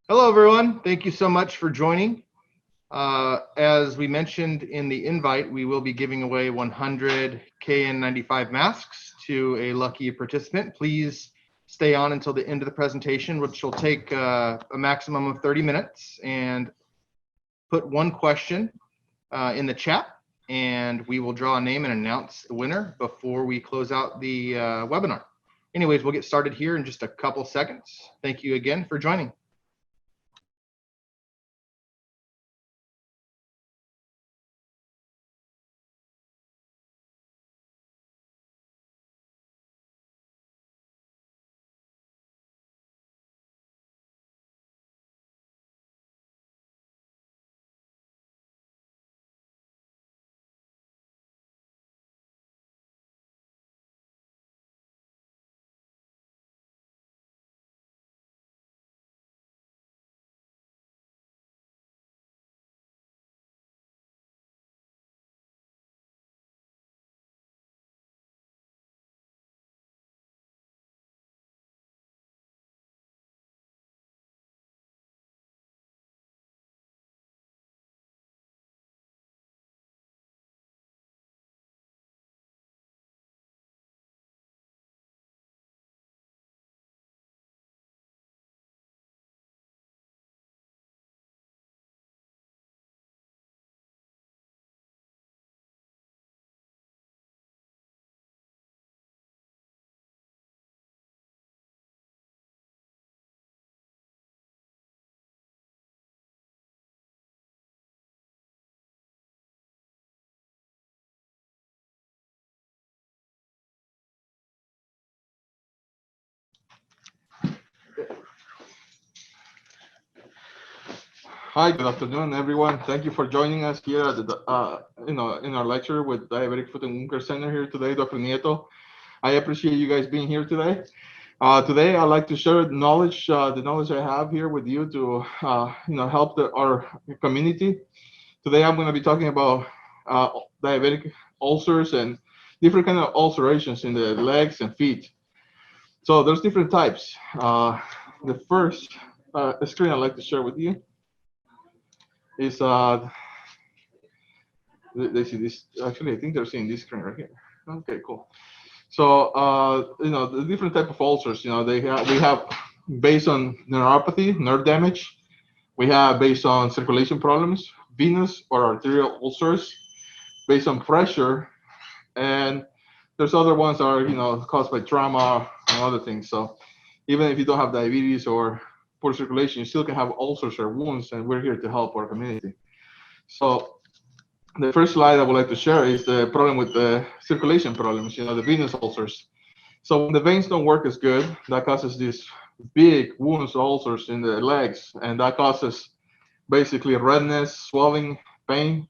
Hello, everyone. Thank you so much for joining. As we mentioned in the invite, we will be giving away 100 KN95 masks to a lucky participant. Please stay on until the end of the presentation, which will take a maximum of 30 minutes, and put one question in the chat, and we will draw a name and announce the winner before we close out the webinar. Anyways, we'll get started here in just a couple seconds. Thank you again for joining. Hi, good afternoon, everyone. Thank you for joining us here at the, in our lecture with Diabetic Foot and Wound Care Center here today, Dr. Nieto. I appreciate you guys being here today. Today, I'd like to share the knowledge I have here with you to, help our community. Today, I'm going to be talking about diabetic ulcers and different kind of ulcerations in the legs and feet. So there's different types. The first screen I'd like to share with you is they see this. Actually, I think they're seeing this screen right here. Okay, cool. So the different type of ulcers, we have based on neuropathy, nerve damage. We have based on circulation problems, venous or arterial ulcers, based on pressure, and there's other ones that are caused by trauma and other things. So even if you don't have diabetes or poor circulation, you still can have ulcers or wounds, and we're here to help our community. So the first slide I would like to share is the problem with the circulation problems, the venous ulcers. So when the veins don't work as good, that causes these big wounds, ulcers in the legs, and that causes basically redness, swelling, pain,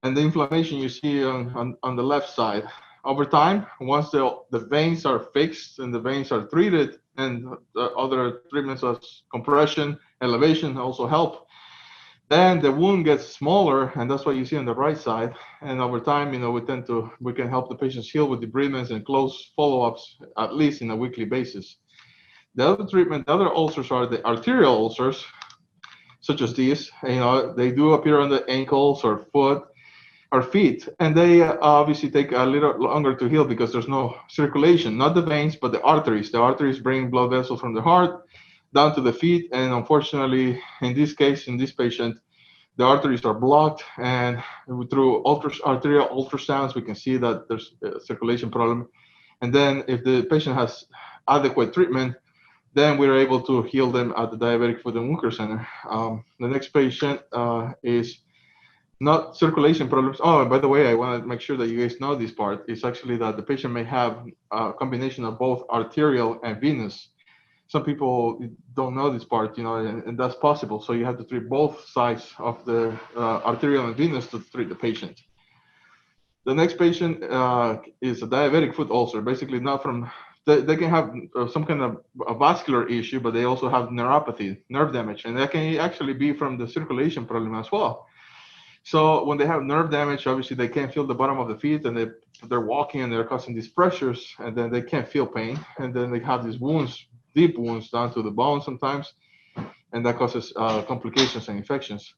and the inflammation you see on the left side. Over time, once the veins are fixed and the veins are treated, and the other treatments as compression, elevation also help, then the wound gets smaller, and that's what you see on the right side. And over time, we can help the patients heal with debridements and close follow-ups, at least in a weekly basis. The other treatment, the other ulcers are the arterial ulcers, such as these. They do appear on the ankles or foot or feet, and they obviously take a little longer to heal because there's no circulation, not the veins, but the arteries. The arteries bring blood vessels from the heart down to the feet, and unfortunately, in this case, in this patient, the arteries are blocked, and through arterial ultrasounds, we can see that there's a circulation problem. And then if the patient has adequate treatment, then we're able to heal them at the Diabetic Foot and Wound Care Center. The next patient is not circulation problems. Oh, and by the way, I want to make sure that you guys know this part. It's actually that the patient may have a combination of both arterial and venous. Some people don't know this part, and that's possible. So you have to treat both sides of the arterial and venous to treat the patient. The next patient is a diabetic foot ulcer. Basically, not from they can have some kind of a vascular issue, but they also have neuropathy, nerve damage, and that can actually be from the circulation problem as well. So when they have nerve damage, obviously they can't feel the bottom of the feet, and they're walking and they're causing these pressures, and then they can't feel pain, and then they have these wounds deep wounds down to the bone sometimes, and that causes complications and infections.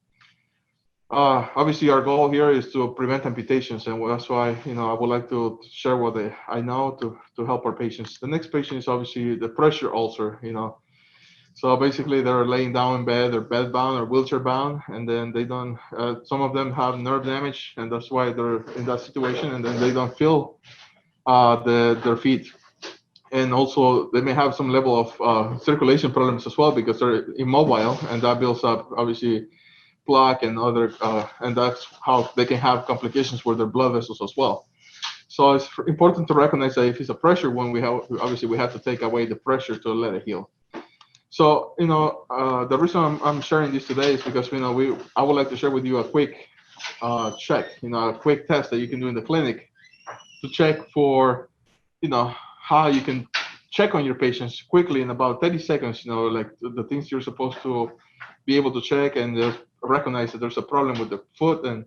Obviously, our goal here is to prevent amputations, and that's why I would like to share what I know to help our patients. The next patient is obviously the pressure ulcer. So basically, they're laying down in bed, or bed bound, or wheelchair bound, and then they don't. Some of them have nerve damage, and that's why they're in that situation, and then they don't feel their feet, and also they may have some level of circulation problems as well because they're immobile, and that builds up obviously plaque and other, and that's how they can have complications with their blood vessels as well. So it's important to recognize that if it's a pressure wound, we have to take away the pressure to let it heal. So the reason I'm sharing this today is because I would like to share with you a quick check, a quick test that you can do in the clinic to check for how you can check on your patients quickly in about 30 seconds, like the things you're supposed to be able to check, and just recognize that there's a problem with the foot and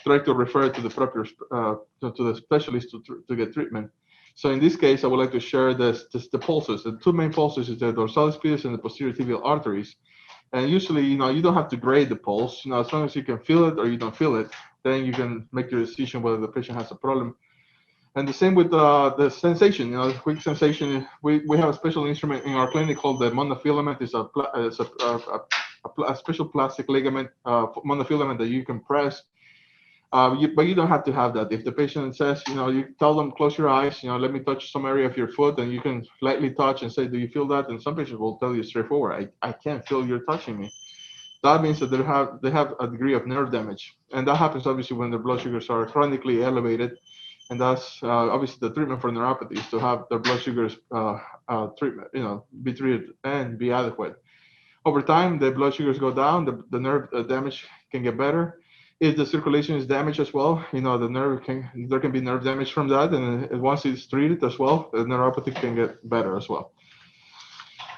try to refer to the proper to the specialist to get treatment. So in this case, I would like to share the pulses. The two main pulses is the dorsalis pedis and the posterior tibial arteries. And usually, you don't have to grade the pulse. As long as you can feel it or you don't feel it, then you can make your decision whether the patient has a problem. And the same with the sensation. Quick sensation. We have a special instrument in our clinic called the monofilament. It's a special plastic ligament monofilament that you can press. But you don't have to have that. If the patient says, you tell them, close your eyes, let me touch some area of your foot, and you can lightly touch and say, do you feel that? And some patients will tell you straightforward, I can't feel you're touching me. That means that they have a degree of nerve damage. And that happens obviously when their blood sugars are chronically elevated. And that's obviously the treatment for neuropathy is to have their blood sugars treatment, be treated and be adequate. Over time, the blood sugars go down, the nerve damage can get better. If the circulation is damaged as well, there can be nerve damage from that, and once it's treated as well, the neuropathy can get better as well.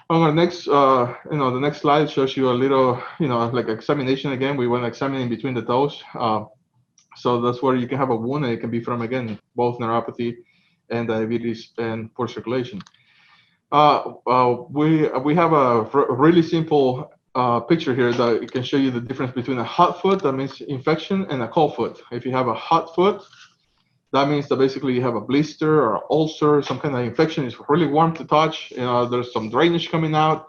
On our next, the next slide shows you a little, like examination again. We went examining between the toes. So that's where you can have a wound, and it can be from, again, both neuropathy and diabetes and poor circulation. We have a really simple picture here that can show you the difference between a hot foot, that means infection, and a cold foot. If you have a hot foot, that means that basically you have a blister or ulcer, some kind of infection. It's really warm to touch. There's some drainage coming out.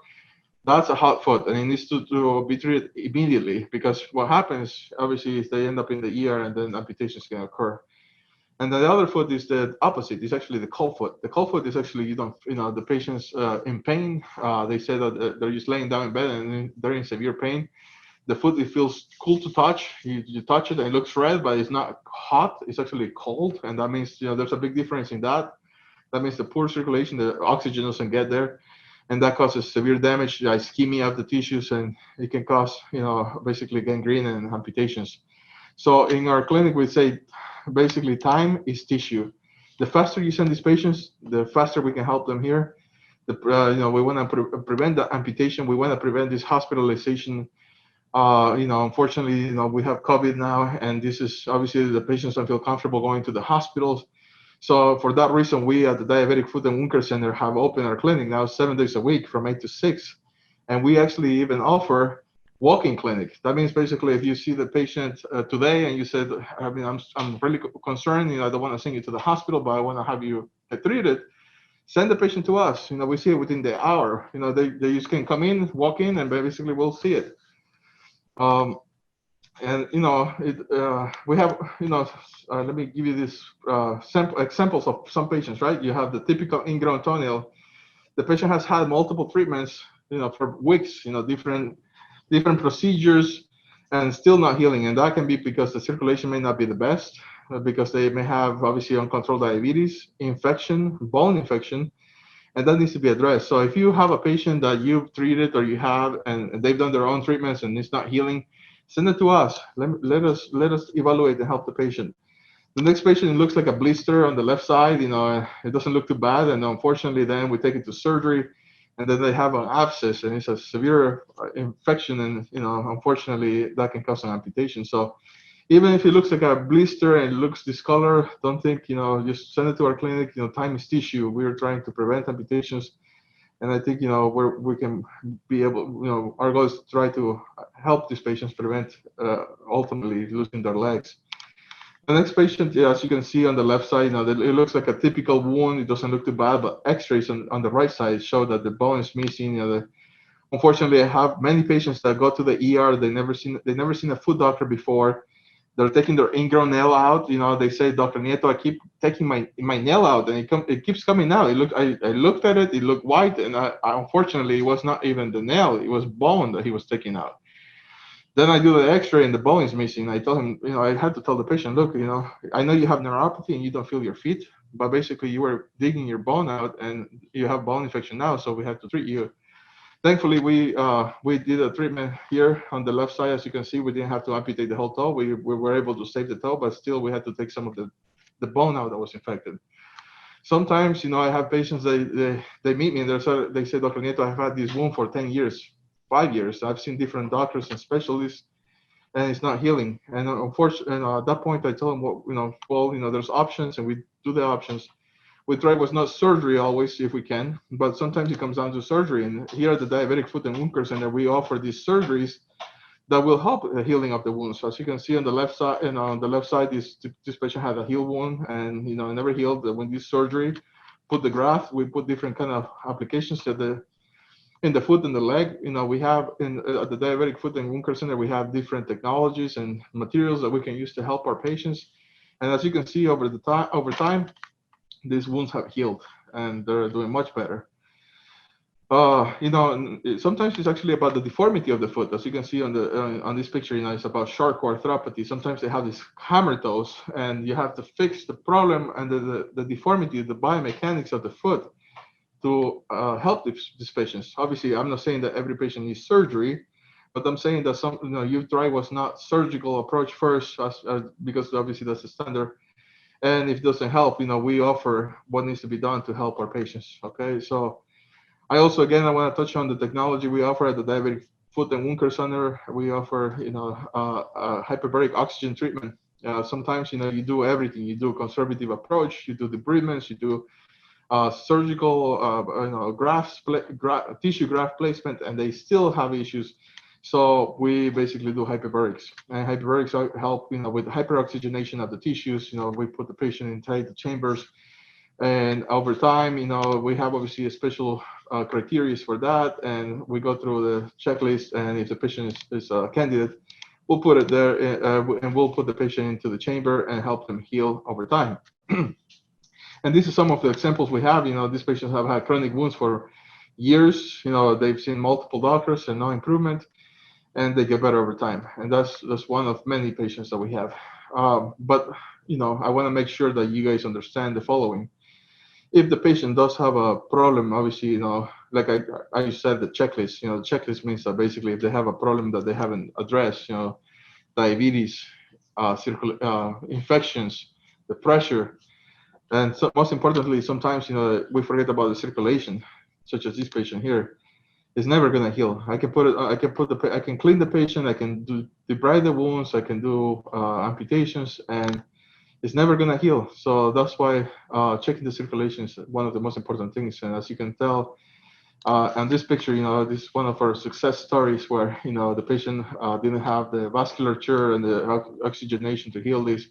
That's a hot foot, and it needs to be treated immediately, because what happens, obviously, is they end up in the ER, and then amputations can occur. And the other foot is the opposite. It's actually the cold foot. The cold foot is actually, the patient's in pain. They say that they're just laying down in bed and they're in severe pain. The foot, it feels cool to touch. You touch it and it looks red, but it's not hot. It's actually cold, and that means there's a big difference in that. That means the poor circulation, the oxygen doesn't get there, and that causes severe damage, ischemia of the tissues, and it can cause basically gangrene and amputations. So in our clinic, we say basically time is tissue. The faster you send these patients, the faster we can help them here. We want to prevent the amputation. We want to prevent this hospitalization. Unfortunately, we have COVID now, and this is obviously the patients don't feel comfortable going to the hospitals. So for that reason, we at the Diabetic Foot and Wound Care Center have opened our clinic now 7 days a week from 8 to 6. And we actually even offer walk-in clinic. That means basically if you see the patient today and you said, I'm really concerned, I don't want to send you to the hospital, but I want to have you treated, send the patient to us. We see it within the hour. They just can come in, walk in, and basically we'll see it. We have, let me give you this examples of some patients, right? You have the typical ingrown toenail. The patient has had multiple treatments, for weeks, different procedures, and still not healing. And that can be because the circulation may not be the best, because they may have obviously uncontrolled diabetes, infection, bone infection, and that needs to be addressed. So if you have a patient that you've treated or you have, and they've done their own treatments and it's not healing, send it to us. Let us evaluate and help the patient. The next patient, it looks like a blister on the left side. It doesn't look too bad, and unfortunately, then we take it to surgery, and then they have an abscess, and it's a severe infection, and unfortunately, that can cause an amputation. So even if it looks like a blister and it looks discolored, don't think, just send it to our clinic. Time is tissue. We're trying to prevent amputations, And I think, we can be able, our goal is to try to help these patients prevent ultimately losing their legs. The next patient, as you can see on the left side, it looks like a typical wound. It doesn't look too bad, but X-rays on the right side show that the bone is missing. Unfortunately, I have many patients that go to the ER. They never seen a foot doctor before. They're taking their ingrown nail out. They say, Dr. Nieto, I keep taking my nail out, and it keeps coming out. I looked at it. It looked white, and unfortunately, it was not even the nail. It was bone that he was taking out. Then I do the X-ray, and the bone is missing. I told him, I had to tell the patient, look, I know you have neuropathy and you don't feel your feet, but basically you were digging your bone out, and you have bone infection now, so we have to treat you. Thankfully, we did a treatment here on the left side. As you can see, we didn't have to amputate the whole toe. We were able to save the toe, but still we had to take some of the bone out that was infected. Sometimes, I have patients, they meet me and they say, Dr. Nieto, I've had this wound for 10 years, 5 years. I've seen different doctors and specialists, and it's not healing. And unfortunately, at that point, I tell them, there's options, and we do the options. We try was not surgery always if we can, but sometimes it comes down to surgery. And here at the Diabetic Foot and Wound Care Center, we offer these surgeries that will help the healing of the wounds. So as you can see on the left side, on the left side, this patient had a heel wound and never healed. When this surgery, put the graft, we put different kind of applications in the foot and the leg. We have at the Diabetic Foot and Wound Care Center, we have different technologies and materials that we can use to help our patients. And as you can see over time, these wounds have healed and they're doing much better. Sometimes it's actually about the deformity of the foot. As you can see on this picture, it's about Charcot arthropathy. Sometimes they have these hammer toes, and you have to fix the problem and the deformity, the biomechanics of the foot to help these patients. Obviously, I'm not saying that every patient needs surgery, but I'm saying that some, you try was not surgical approach first, because obviously that's the standard. And if it doesn't help, we offer what needs to be done to help our patients. Okay, so I want to touch on the technology we offer at the Diabetic Foot and Wound Care Center. We offer, hyperbaric oxygen treatment. Sometimes, you do everything. You do a conservative approach. You do debridements. You do surgical, tissue graft placement, and they still have issues. So we basically do hyperbarics, and hyperbarics help, with hyperoxygenation of the tissues. We put the patient in tight chambers, and over time, we have obviously a special criteria for that, and we go through the checklist. And if the patient is a candidate, we'll put it there, and we'll put the patient into the chamber and help them heal over time. And this is some of the examples we have. These patients have had chronic wounds for years. They've seen multiple doctors and no improvement, and they get better over time. And that's one of many patients that we have. But I want to make sure that you guys understand the following. If the patient does have a problem, obviously, like I said, the checklist. The checklist means that basically if they have a problem that they haven't addressed, diabetes, infections, the pressure, and so most importantly, sometimes we forget about the circulation, such as this patient here. It's never gonna heal. I can clean the patient. I can debride the wounds. I can do amputations, and it's never gonna heal. So that's why checking the circulation is one of the most important things. And as you can tell, on this picture, this is one of our success stories where the patient didn't have the vasculature and the oxygenation to heal this.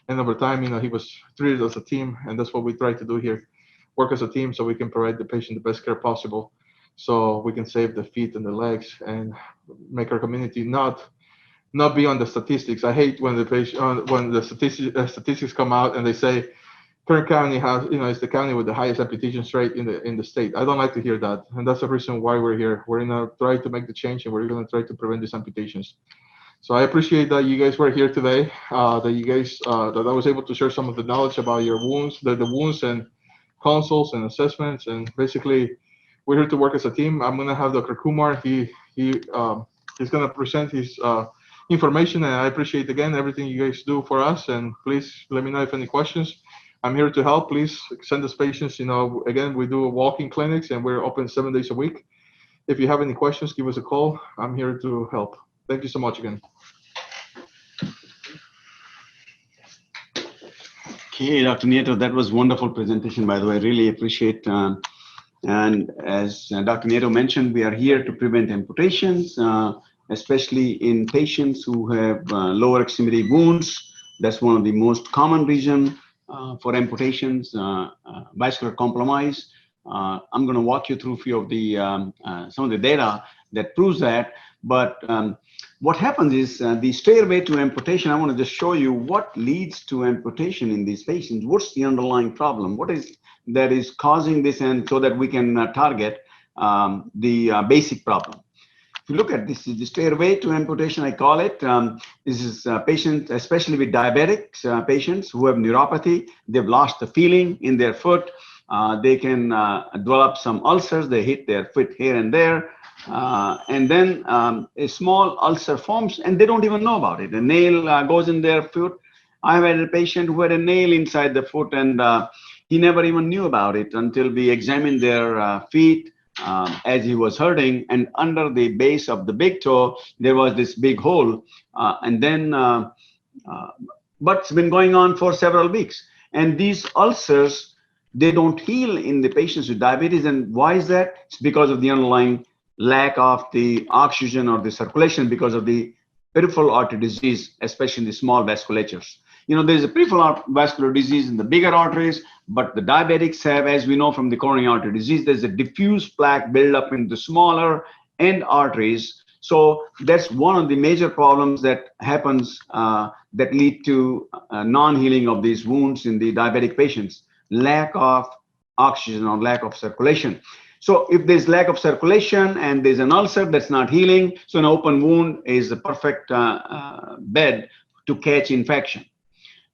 And over time, he was treated as a team, and that's what we try to do here: work as a team so we can provide the patient the best care possible, so we can save the feet and the legs and make our community not be on the statistics. I hate when the statistics come out and they say Kern County has, is the county with the highest amputation rate in the state. I don't like to hear that, and that's the reason why we're here. We're gonna try to make the change, and we're gonna try to prevent these amputations. So I appreciate that you guys were here today. That I was able to share some of the knowledge about your wounds, the wounds and consults and assessments, and basically we're here to work as a team. I'm gonna have Dr. Kumar. He's gonna present his information, and I appreciate again everything you guys do for us. And please let me know if any questions. I'm here to help. Please send us patients. Again, we do walk-in clinics, and we're open 7 days a week. If you have any questions, give us a call. I'm here to help. Thank you so much again. Okay, Dr. Nieto, that was wonderful presentation, by the way. I really appreciate And as Dr. Nato mentioned, we are here to prevent amputations, especially in patients who have lower extremity wounds. That's one of the most common reason for amputations, vascular compromise. I'm going to walk you through a few of the some of the data that proves that. But what happens is the stairway to amputation. I want to just show you what leads to amputation in these patients. What's the underlying problem? What is that is causing this, and so that we can target the basic problem. If you look at this, is the stairway to amputation, I call it. This is patients, especially with diabetics, patients who have neuropathy. They've lost the feeling in their foot. They can develop some ulcers. They hit their foot here and there. And then a small ulcer forms, and they don't even know about it. A nail goes in their foot. I had a patient who had a nail inside the foot, and he never even knew about it until we examined their feet as he was hurting, and under the base of the big toe there was this big hole, and then but it's been going on for several weeks, and these ulcers, they don't heal in the patients with diabetes. And why is that? It's because of the underlying lack of the oxygen or the circulation, because of the peripheral artery disease, especially in the small vasculatures. You know, there's a peripheral vascular disease in the bigger arteries, but the diabetics have, as we know from the coronary artery disease, there's a diffuse plaque buildup in the smaller end arteries. So that's one of the major problems that happens that lead to non-healing of these wounds in the diabetic patients: lack of oxygen or lack of circulation. So if there's lack of circulation and there's an ulcer that's not healing, so an open wound is the perfect bed to catch infection.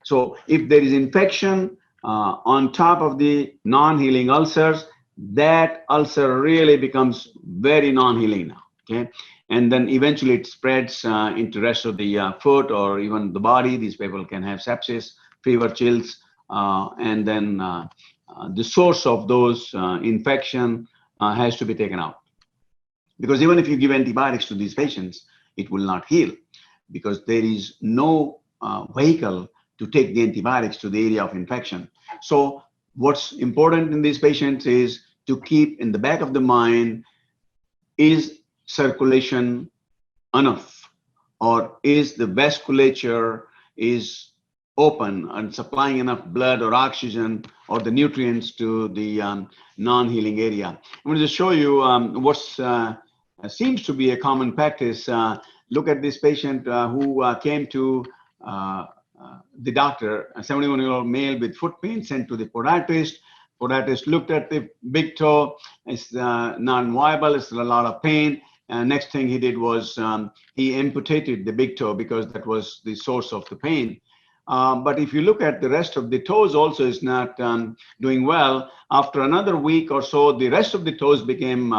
So if there is infection on top of the non-healing ulcers, that ulcer really becomes very non-healing now, okay? And then eventually it spreads into the rest of the foot or even the body. These people can have sepsis, fever, chills, and then the source of those infection has to be taken out. Because even if you give antibiotics to these patients, it will not heal, because there is no vehicle to take the antibiotics to the area of infection. So what's important in these patients is to keep in the back of the mind, is circulation enough, or is the vasculature is open and supplying enough blood or oxygen or the nutrients to the non-healing area. I'm going to just show you what seems to be a common practice. Look at this patient who came to the doctor, a 71-year-old male with foot pain, sent to the podiatrist. Podiatrist looked at the big toe. It's non-viable. It's a lot of pain. Next thing he did was he amputated the big toe, because that was the source of the pain. But if you look at the rest of the toes, also is not doing well. After another week or so, the rest of the toes became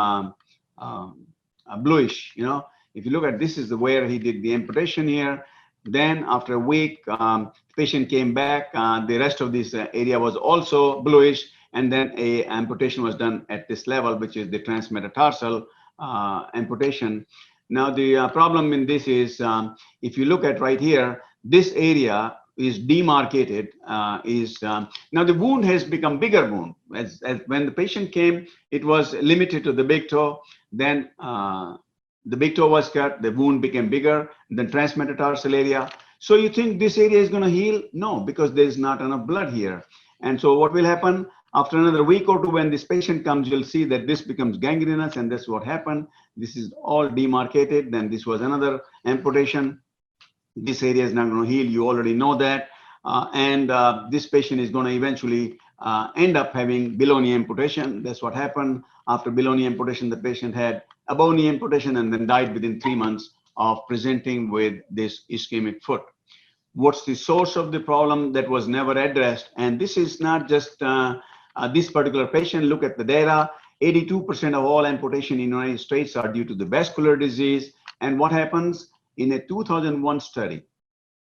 bluish. You know, if you look at this, is where he did the amputation here. Then after a week, the patient came back. The rest of this area was also bluish, and then a amputation was done at this level, which is the transmetatarsal amputation. Now the problem in this is, if you look at right here, this area is demarcated. Now the wound has become bigger wound. As when the patient came, it was limited to the big toe. Then the big toe was cut, the wound became bigger, then transmetatarsal area. So you think this area is going to heal? No, because there's not enough blood here. And so what will happen after another week or two, when this patient comes, you'll see that this becomes gangrenous, and that's what happened. This is all demarcated. Then this was another amputation. This area is not going to heal. You already know that. This patient is going to eventually end up having below knee amputation. That's what happened. After below knee amputation, the patient had above knee amputation and then died within 3 months of presenting with this ischemic foot. What's the source of the problem that was never addressed? And this is not just this particular patient. Look at the data. 82% of all amputation in the United States are due to the vascular disease. And what happens? In a 2001 study,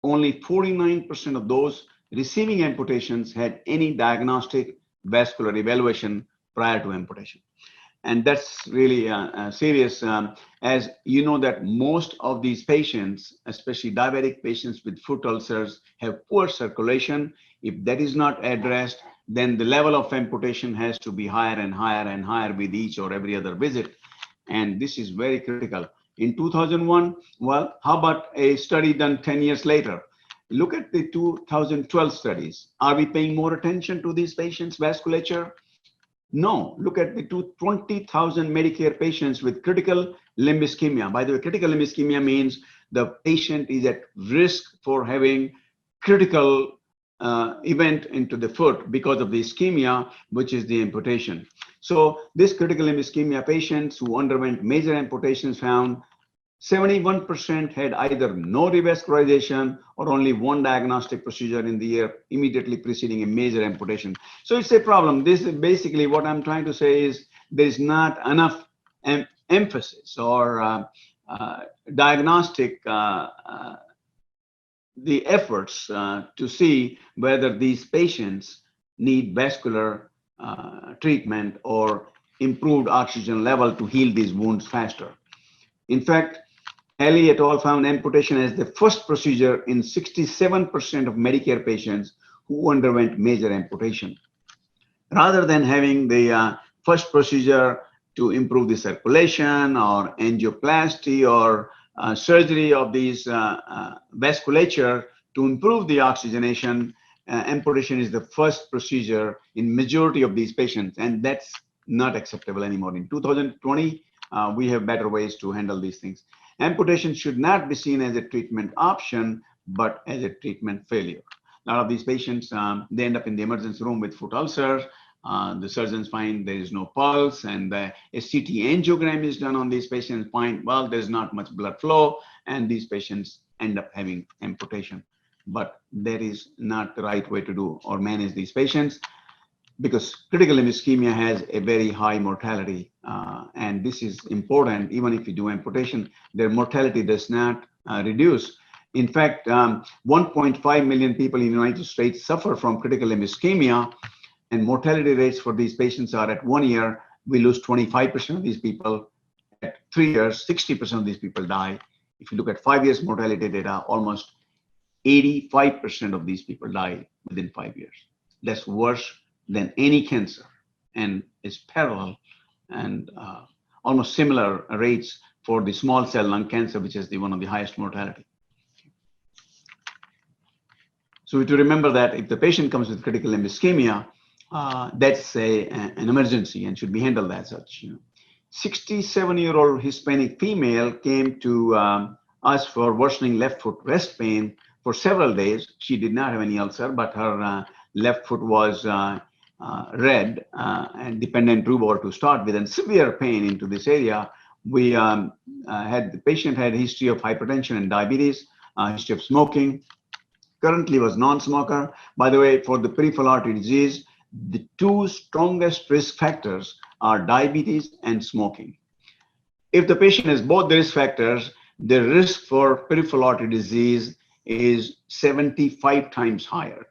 only 49% of those receiving amputations had any diagnostic vascular evaluation prior to amputation. And that's really serious, as you know that most of these patients, especially diabetic patients with foot ulcers, have poor circulation. If that is not addressed, then the level of amputation has to be higher and higher and higher with each or every other visit. And this is very critical. In 2001, well, how about a study done 10 years later? Look at the 2012 studies. Are we paying more attention to these patients' vasculature? No. Look at the 20,000 Medicare patients with critical limb ischemia. By the way, critical limb ischemia means the patient is at risk for having critical event into the foot because of the ischemia, which is the amputation. So this critical limb ischemia patients who underwent major amputations found 71% had either no revascularization or only one diagnostic procedure in the year immediately preceding a major amputation. So it's a problem. This is basically what I'm trying to say is there's not enough emphasis or diagnostic the efforts to see whether these patients need vascular treatment or improved oxygen level to heal these wounds faster. In fact, Haley et al. Found amputation as the first procedure in 67% of Medicare patients who underwent major amputation. Rather than having the first procedure to improve the circulation or angioplasty or surgery of these vasculature to improve the oxygenation, amputation is the first procedure in majority of these patients, and that's not acceptable anymore. In 2020, we have better ways to handle these things. Amputation should not be seen as a treatment option, but as a treatment failure. A lot of these patients, they end up in the emergency room with foot ulcers. The surgeons find there is no pulse, and a CT angiogram is done on these patients, find, well, there's not much blood flow, and these patients end up having amputation. But that is not the right way to do or manage these patients, because critical limb ischemia has a very high mortality. And this is important. Even if you do amputation, their mortality does not reduce. In fact, 1.5 million people in the United States suffer from critical limb ischemia, and mortality rates for these patients are at 1 year, we lose 25% of these people. At 3 years, 60% of these people die. If you look at 5 years mortality data, almost 85% of these people die within 5 years. That's worse than any cancer, and it's parallel and almost similar rates for the small cell lung cancer, which is one of the highest mortality. So to remember that if the patient comes with critical limb ischemia, that's an emergency and should be handled as such. 67-year-old Hispanic female came to us for worsening left foot rest pain for several days. She did not have any ulcer, but her left foot was red and dependent rubor to start with, and severe pain into this area. We the patient had a history of hypertension and diabetes, history of smoking, currently was non-smoker. By the way, for the peripheral artery disease, the two strongest risk factors are diabetes and smoking. If the patient has both the risk factors, the risk for peripheral artery disease is 75 times higher.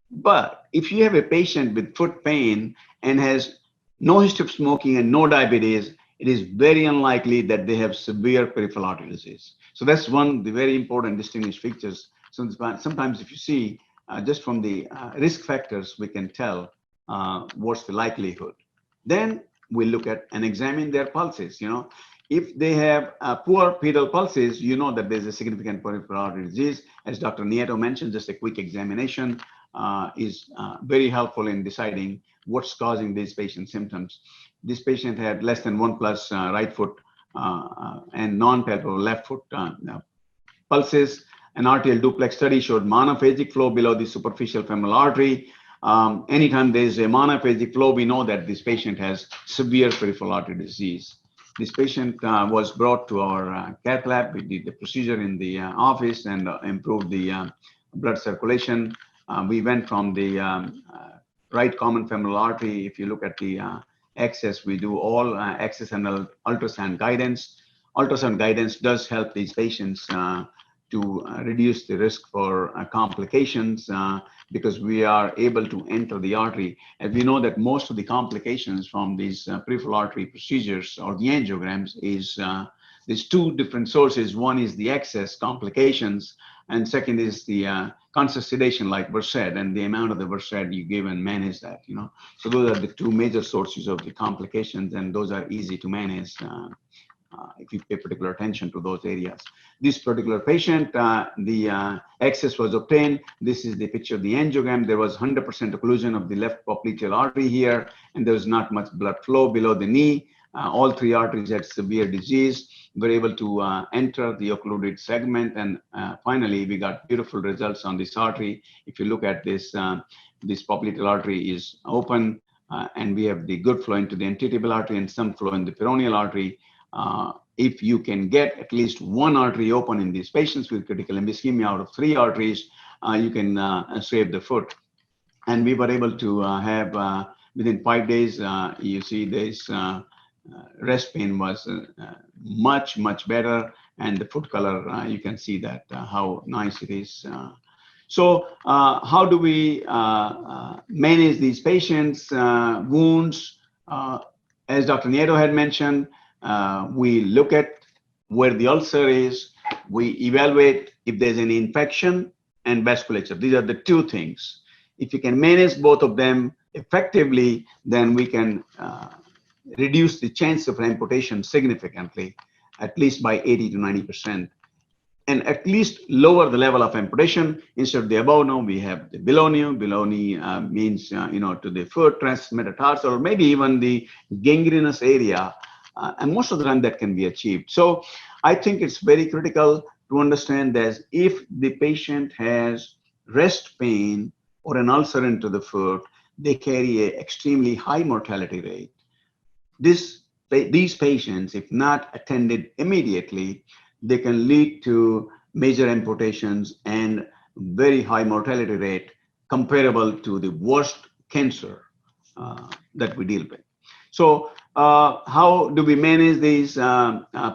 But if you have a patient with foot pain and has no history of smoking and no diabetes, it is very unlikely that they have severe peripheral artery disease. So that's one of the very important distinguished features. So sometimes if you see just from the risk factors, we can tell what's the likelihood. Then we look at and examine their pulses. If they have poor pedal pulses, you know that there's a significant peripheral artery disease. As Dr. Nieto mentioned, just a quick examination is very helpful in deciding what's causing these patient symptoms. This patient had less than 1+ right foot and non-palpable left foot pulses. An arterial duplex study showed monophasic flow below the superficial femoral artery. Anytime there's a monophasic flow, we know that this patient has severe peripheral artery disease. This patient was brought to our cath lab. We did the procedure in the office and improved the blood circulation. We went from the right common femoral artery. If you look at the access, we do all access and ultrasound guidance. Ultrasound guidance does help these patients to reduce the risk for complications because we are able to enter the artery. And we know that most of the complications from these peripheral artery procedures or the angiograms is there's two different sources. One is the excess complications, and second is the conscious sedation like Versed, and the amount of the Versed you give and manage that, you know. So those are the two major sources of the complications, and those are easy to manage if you pay particular attention to those areas. This particular patient, the excess was obtained. This is the picture of the angiogram. There was 100% occlusion of the left popliteal artery here, and there was not much blood flow below the knee. All three arteries had severe disease. We were able to enter the occluded segment, and finally we got beautiful results on this artery. If you look at this, this popliteal artery is open, and we have the good flow into the anterior artery and some flow in the peroneal artery. If you can get at least one artery open in these patients with critical ischemia out of three arteries, you can save the foot. And we were able to have within 5 days, you see this rest pain was much better, and the foot color, you can see that how nice it is. So how do we manage these patients' wounds? As Dr. Nieto had mentioned, we look at where the ulcer is, we evaluate if there's any infection and vasculature. These are the two things. If you can manage both of them effectively, then we can reduce the chance of amputation significantly, at least by 80 to 90%, and at least lower the level of amputation. Instead of the above knee, we have the below knee. Below knee means, you know, to the foot, transmetatarsal, or maybe even the gangrenous area. And most of the time that can be achieved. So I think it's very critical to understand that if the patient has rest pain or an ulcer into the foot, they carry an extremely high mortality rate. These patients, if not attended immediately, they can lead to major amputations and very high mortality rate comparable to the worst cancer that we deal with. So how do we manage these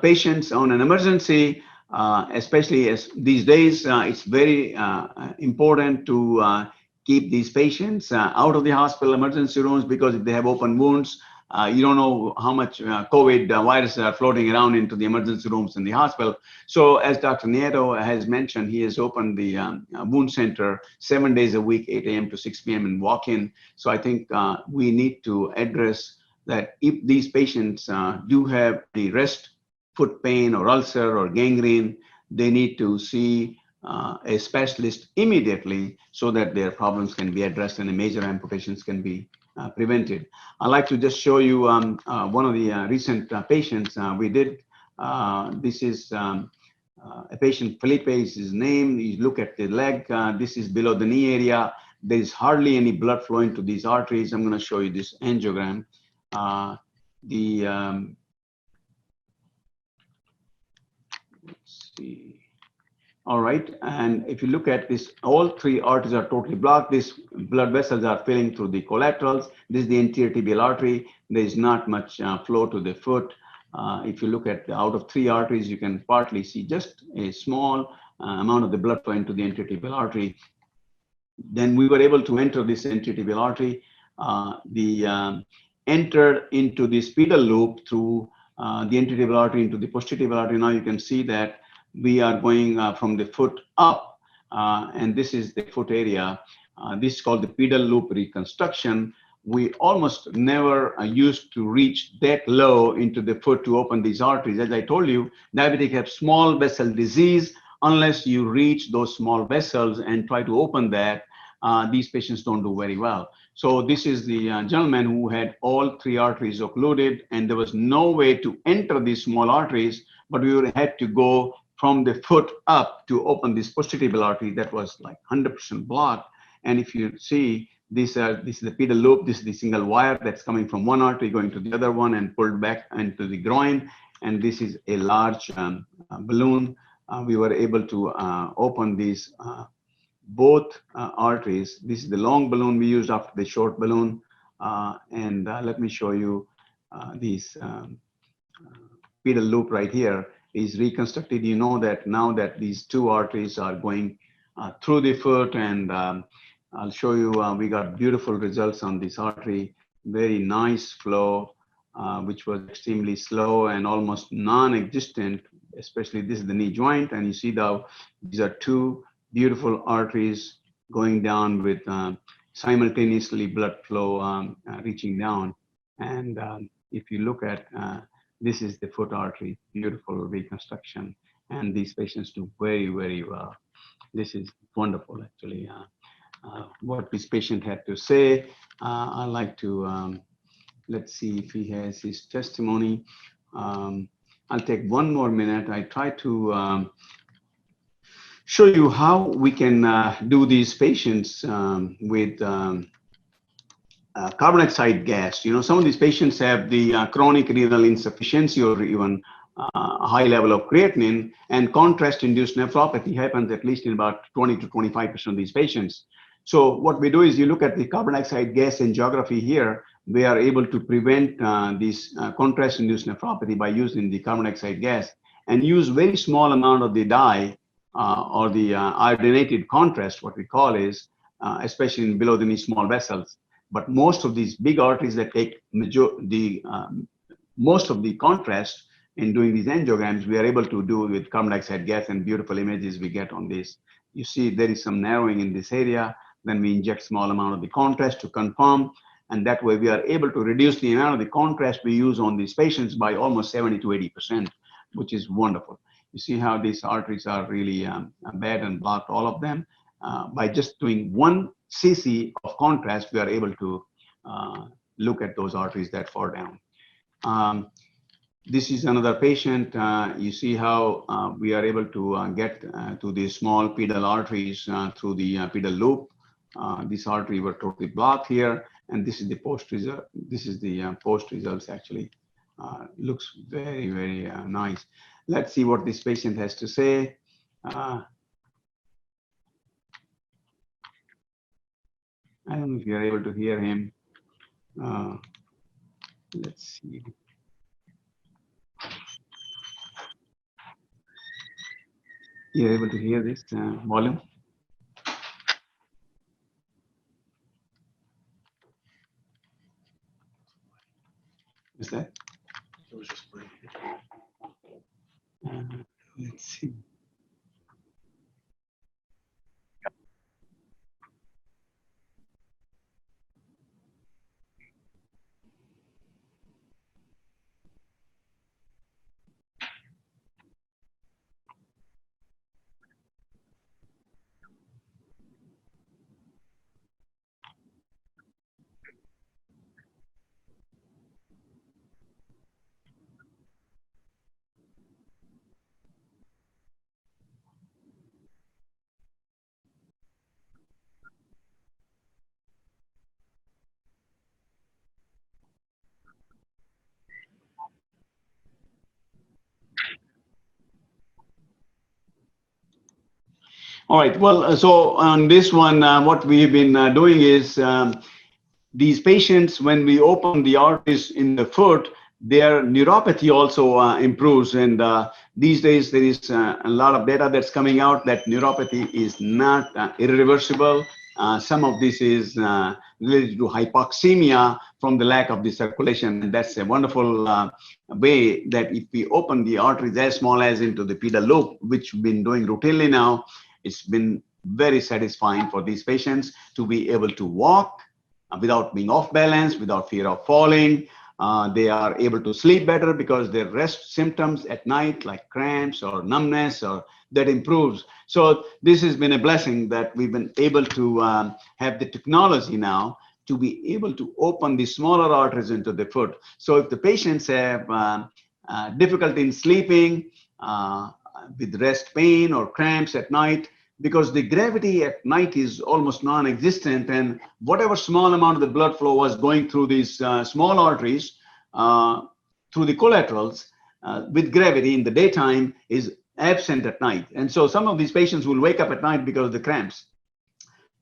patients on an emergency, especially as these days, it's very important to keep these patients out of the hospital emergency rooms, because if they have open wounds, you don't know how much COVID viruses are floating around into the emergency rooms in the hospital. So as Dr. Nieto has mentioned, he has opened the wound center 7 days a week, 8 a.m. to 6 p.m. and walk-in. So I think we need to address that if these patients do have the rest foot pain or ulcer or gangrene, they need to see a specialist immediately so that their problems can be addressed and the major amputations can be prevented. I'd like to just show you one of the recent patients we did. This is a patient, Felipe is his name. You look at the leg, this is below the knee area. There is hardly any blood flowing to these arteries. I'm going to show you this angiogram. Let's see. All right, and if you look at this, all three arteries are totally blocked. These blood vessels are filling through the collaterals. This is the anterior tibial artery. There is not much flow to the foot. If you look at out of three arteries, you can partly see just a small amount of the blood flow into the anterior tibial artery. Then we were able to enter this anterior tibial artery. Entered into this pedal loop through the anterior tibial artery into the posterior tibial artery. Now you can see that we are going from the foot up, and this is the foot area. This is called the pedal loop reconstruction. We almost never used to reach that low into the foot to open these arteries. As I told you, diabetic have small vessel disease. Unless you reach those small vessels and try to open that, these patients don't do very well. So this is the gentleman who had all three arteries occluded, and there was no way to enter these small arteries, but we had to go from the foot up to open this posterior tibial artery that was like 100% blocked. And if you see, this is the pedal loop. This is the single wire that's coming from one artery going to the other one and pulled back into the groin. And this is a large balloon. We were able to open these both arteries. This is the long balloon we used after the short balloon. And let me show you this pedal loop right here. is reconstructed. You know that now that these two arteries are going through the foot, and I'll show you, we got beautiful results on this artery, very nice flow, which was extremely slow and almost non-existent, especially this is the knee joint, and you see these are two beautiful arteries going down with simultaneously blood flow reaching down. And if you look at, this is the foot artery, beautiful reconstruction, and these patients do very, very well. This is wonderful, actually. What this patient had to say, I'd like to, let's see if he has his testimony. I'll take one more minute. I try to show you how we can do these patients with carbon dioxide gas. You know, some of these patients have the chronic renal insufficiency or even high level of creatinine, and contrast-induced nephropathy happens at least in about 20 to 25% of these patients. So what we do is you look at the carbon dioxide gas angiography here. We are able to prevent this contrast-induced nephropathy by using the carbon dioxide gas and use very small amount of the dye or the iodinated contrast, what we call is, especially in below the knee small vessels. But most of these big arteries that take most of the contrast in doing these angiograms, we are able to do with carbon dioxide gas, and beautiful images we get on this. You see there is some narrowing in this area. Then we inject small amount of the contrast to confirm, and that way we are able to reduce the amount of the contrast we use on these patients by almost 70 to 80%, which is wonderful. You see how these arteries are really bad and blocked, all of them. By just doing 1 cc of contrast, we are able to look at those arteries that far down. This is another patient. You see how we are able to get to the small pedal arteries through the pedal loop. This artery were totally blocked here, and this is the post result. This is the post results actually. Looks very, very nice. Let's see what this patient has to say. I don't know if you're able to hear him. Let's see. You're able to hear this volume? Is that? It was just breathing. Let's see. All right. Well, so on this one, what we've been doing is these patients, when we open the arteries in the foot, their neuropathy also improves. And these days, there is a lot of data that's coming out that neuropathy is not irreversible. Some of this is related to hypoxemia from the lack of the circulation. And that's a wonderful way that if we open the arteries as small as into the pedal loop, which we've been doing routinely now, it's been very satisfying for these patients to be able to walk without being off balance, without fear of falling. They are able to sleep better because their rest symptoms at night, like cramps or numbness, or that improves. So this has been a blessing that we've been able to have the technology now to be able to open the smaller arteries into the foot. So if the patients have difficulty in sleeping, with rest pain or cramps at night, because the gravity at night is almost non-existent, and whatever small amount of the blood flow was going through these small arteries, through the collaterals, with gravity in the daytime is absent at night. And so some of these patients will wake up at night because of the cramps.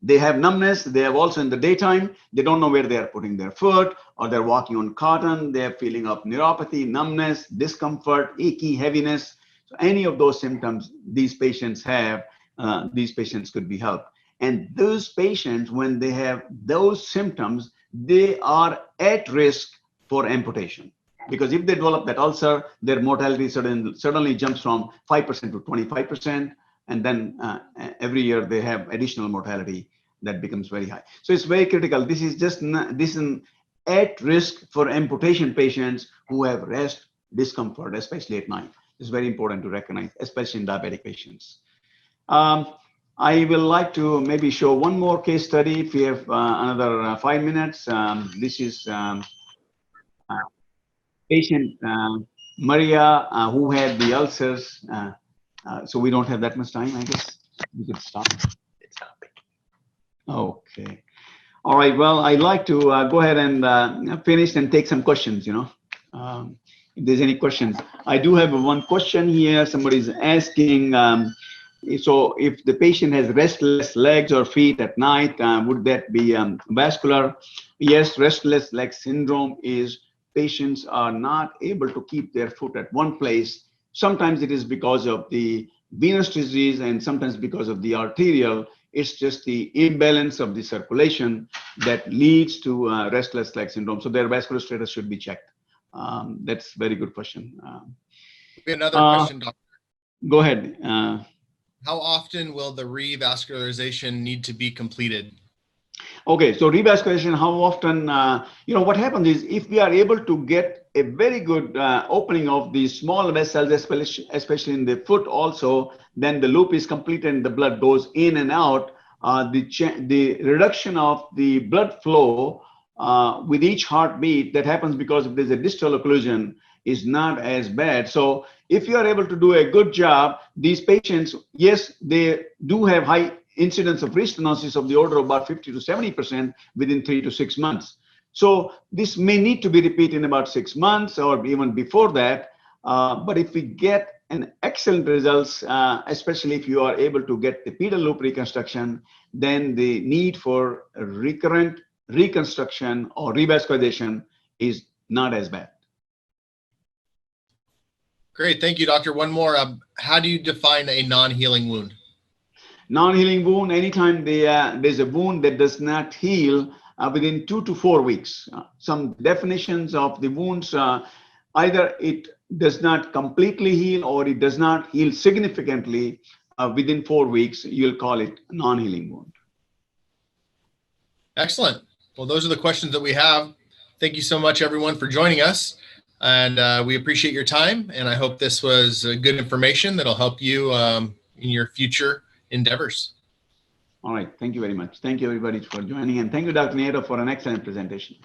They have numbness. They have also in the daytime, they don't know where they are putting their foot, or they're walking on cotton. They're feeling of neuropathy, numbness, discomfort, achy, heaviness. any of those symptoms these patients have, these patients could be helped. And those patients, when they have those symptoms, they are at risk for amputation. Because if they develop that ulcer, their mortality suddenly jumps from 5% to 25%. And then every year they have additional mortality that becomes very high. So it's very critical. This is just this is at risk for amputation patients who have rest discomfort, especially at night. It's very important to recognize, especially in diabetic patients. I will like to maybe show one more case study if we have another 5 minutes. This is patient Maria who had the ulcers. So we don't have that much time, I guess. We could stop. Okay. All right. Well, I'd like to go ahead and finish and take some questions, if there's any questions. I do have one question here. Somebody's asking, so if the patient has restless legs or feet at night, would that be vascular? Yes, restless leg syndrome is patients are not able to keep their foot at one place. Sometimes it is because of the venous disease and sometimes because of the arterial. It's just the imbalance of the circulation that leads to restless leg syndrome. So their vascular status should be checked. That's a very good question. Another question, Doctor. Go ahead. How often will the revascularization need to be completed? Okay, so revascularization, how often, what happens is if we are able to get a very good opening of the small vessels, especially in the foot also, then the loop is completed and the blood goes in and out. The reduction of the blood flow with each heartbeat that happens because if there's a distal occlusion is not as bad. So if you are able to do a good job, these patients, yes, they do have high incidence of restenosis of the order of about 50 to 70% within 3 to 6 months. So this may need to be repeated in about 6 months or even before that. But if we get an excellent results, especially if you are able to get the pedal loop reconstruction, then the need for recurrent reconstruction or revascularization is not as bad. Great. Thank you, Doctor. One more. How do you define a non-healing wound? Non-healing wound, anytime there's a wound that does not heal within 2 to 4 weeks. Some definitions of the wounds, either it does not completely heal or it does not heal significantly within 4 weeks, you'll call it non-healing wound. Excellent. Well, those are the questions that we have. Thank you so much, everyone, for joining us. And we appreciate your time. And I hope this was good information that'll help you in your future endeavors. All right. Thank you very much. Thank you, everybody, for joining. And thank you, Dr. Nieto, for an excellent presentation.